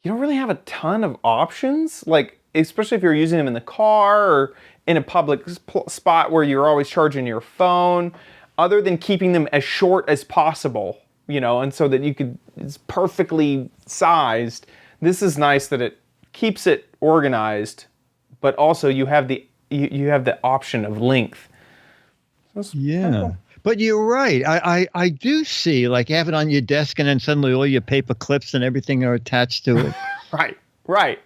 you don't really have a ton of options. Like, especially if you're using them in the car or in a public spot where you're always charging your phone, other than keeping them as short as possible, and so that it's perfectly sized. This is nice that it keeps it organized, but also you have the option of length. Yeah. But you're right. I do see, like, you have it on your desk and then suddenly all your paper clips and everything are attached to it. Right,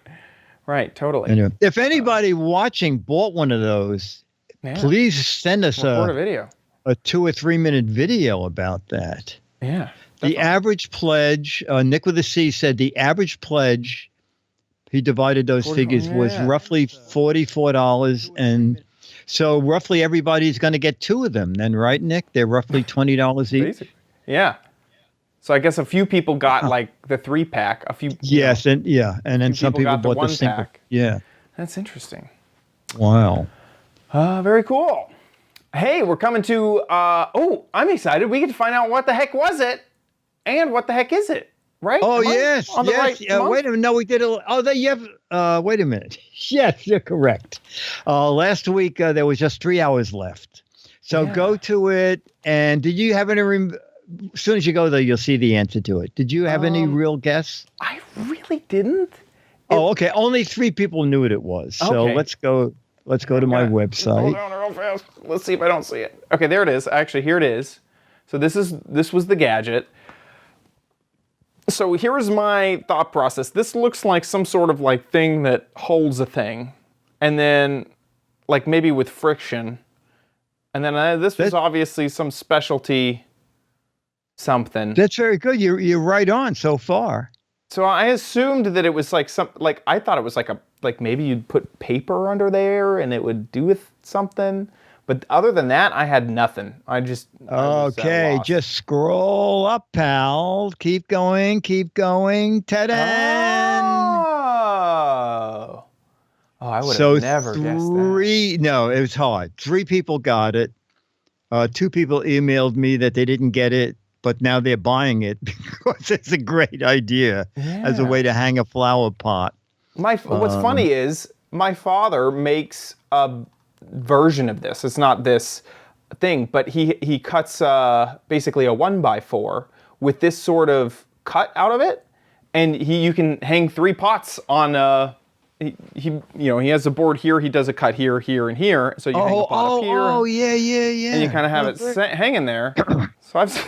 totally. Anyway, if anybody watching bought one of those, please send us a video, a 2 or 3 minute video about that. Yeah. The average pledge, Nick with a C said the average pledge, he divided those figures, was roughly $44. And so roughly everybody's going to get 2 of them then, right, Nick? They're roughly $20 each. Basically. Yeah. So I guess a few people got like the 3-pack. A few. Yes, and then some people got the bought the single. 1-pack. Yeah. That's interesting. Wow. Very cool. Hey, we're coming to. I'm excited. We get to find out what the heck was it, and what the heck is it. Right? Oh, yes. On the right wait a minute. No, we did it. Oh, you have. Wait a minute. Yes, you're correct. Last week, there was just 3 hours left. So go to it. And did you have any. As soon as you go there, you'll see the answer to it. Did you have any real guess? I really didn't. Okay. Only 3 people knew what it was. So let's go. Let's go to my website. Hold on real fast. Let's see if I don't see it. Okay, there it is. Actually, here it is. So this was the gadget. So here is my thought process. This looks like some sort of like thing that holds a thing, and then like maybe with friction, and then this was obviously some specialty something. That's very good. You're right on so far. So I assumed that it was like I thought it was like maybe you'd put paper under there and it would do with something. But other than that, I had nothing. I was lost. Just scroll up, pal. Keep going. Ta-da! I would have never guessed that. No, it was hard. 3 people got it. 2 people emailed me that they didn't get it, but now they're buying it because it's a great idea as a way to hang a flower pot. What's funny is my father makes a version of this. It's not this thing, but he cuts basically a 1x4 with this sort of cut out of it, and you can hang 3 pots on. He has a board here. He does a cut here, here, and here. So you hang a pot up here. Oh, yeah. And you kind of have it hanging there. So it's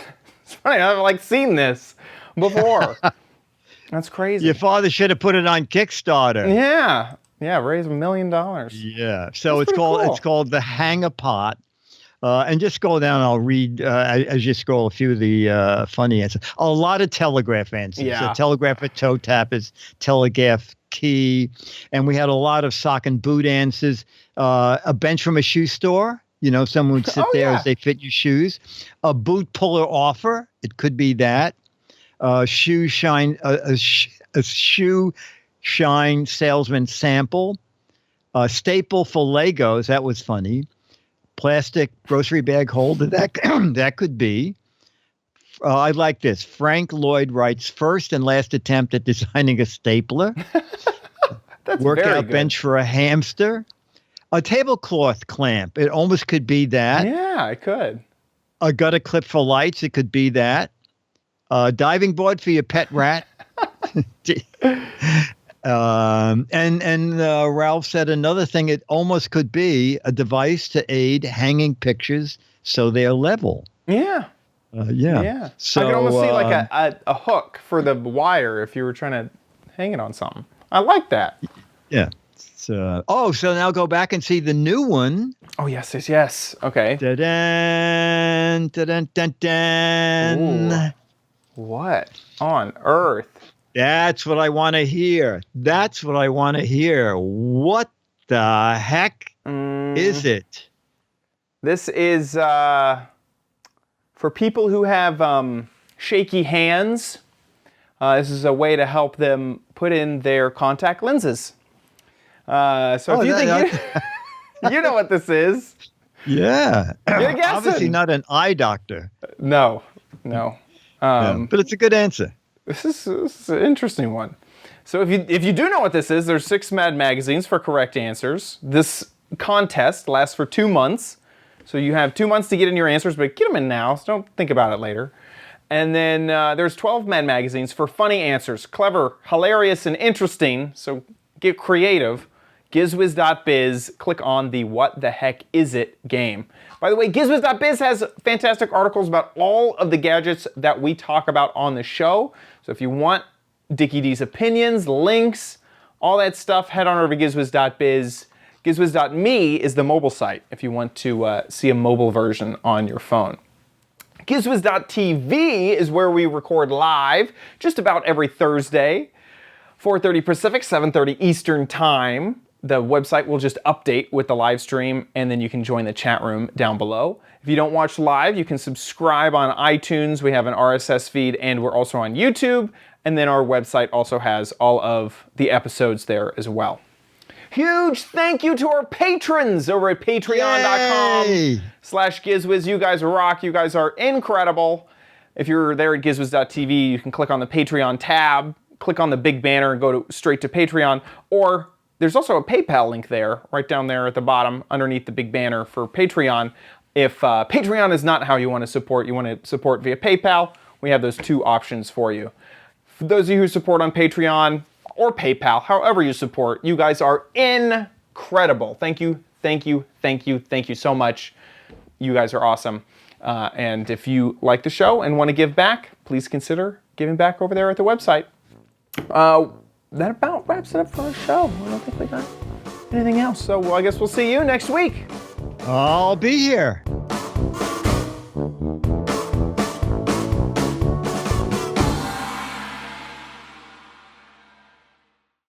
funny. I've like seen this before. That's crazy. Your father should have put it on Kickstarter. Yeah, raise $1 million. Yeah. So That's it's called cool. it's called the Hang-A-Pot. And just scroll down. I'll read as you scroll a few of the funny answers. A lot of telegraph answers. Yeah. A telegraph at toe tap is telegraph key, and we had a lot of sock and boot answers. A bench from a shoe store. Someone would sit there as they fit your shoes. A boot puller offer. It could be that. Shoe shine. A shoe shine salesman sample. Staple for Legos. That was funny. Plastic grocery bag holder. That could be. I like this. Frank Lloyd writes first and last attempt at designing a stapler. That's Workout very good. bench for a hamster. A tablecloth clamp. It almost could be that. Yeah, I could. A gutter clip for lights. It could be that. A diving board for your pet rat. And Ralph said another thing. It almost could be a device to aid hanging pictures so they're level. Yeah. Yeah. So I could almost see like a hook for the wire if you were trying to hang it on something. I like that. Yeah. So now go back and see the new one. Oh, yes. Okay. Da-dan, da-dan, da-dan. Ooh. What on earth? That's what I want to hear. What the heck is it? This is for people who have shaky hands. This is a way to help them put in their contact lenses. So if you think you know what this is. Yeah. You're guessing. Obviously not an eye doctor. No. But it's a good answer. This is an interesting one. So if you do know what this is, there's 6 Mad magazines for correct answers. This contest lasts for 2 months. So you have 2 months to get in your answers, but get them in now, so don't think about it later. And then there's 12 Mad magazines for funny answers. Clever, hilarious, and interesting. So get creative. GizWiz.biz, click on the What the Heck Is It game. By the way, GizWiz.biz has fantastic articles about all of the gadgets that we talk about on the show. So if you want Dicky D's opinions, links, all that stuff, head on over to GizWiz.biz. GizWiz.me is the mobile site if you want to see a mobile version on your phone. GizWiz.tv is where we record live just about every Thursday, 4:30 Pacific, 7:30 Eastern Time. The website will just update with the live stream, and then you can join the chat room down below. If you don't watch live, you can subscribe on iTunes. We have an RSS feed, and we're also on YouTube. And then our website also has all of the episodes there as well. Huge thank you to our patrons over at patreon.com/GizWiz. You guys rock. You guys are incredible. If you're there at GizWiz.tv, you can click on the Patreon tab, click on the big banner, and go straight to Patreon. Or there's also a PayPal link there, right down there at the bottom, underneath the big banner for Patreon. If Patreon is not how you want to support via PayPal, we have those 2 options for you. For those of you who support on Patreon or PayPal, however you support, you guys are incredible. Thank you so much. You guys are awesome. And if you like the show and want to give back, please consider giving back over there at the website. That about wraps it up for our show. I don't think we got anything else. So I guess we'll see you next week. I'll be here.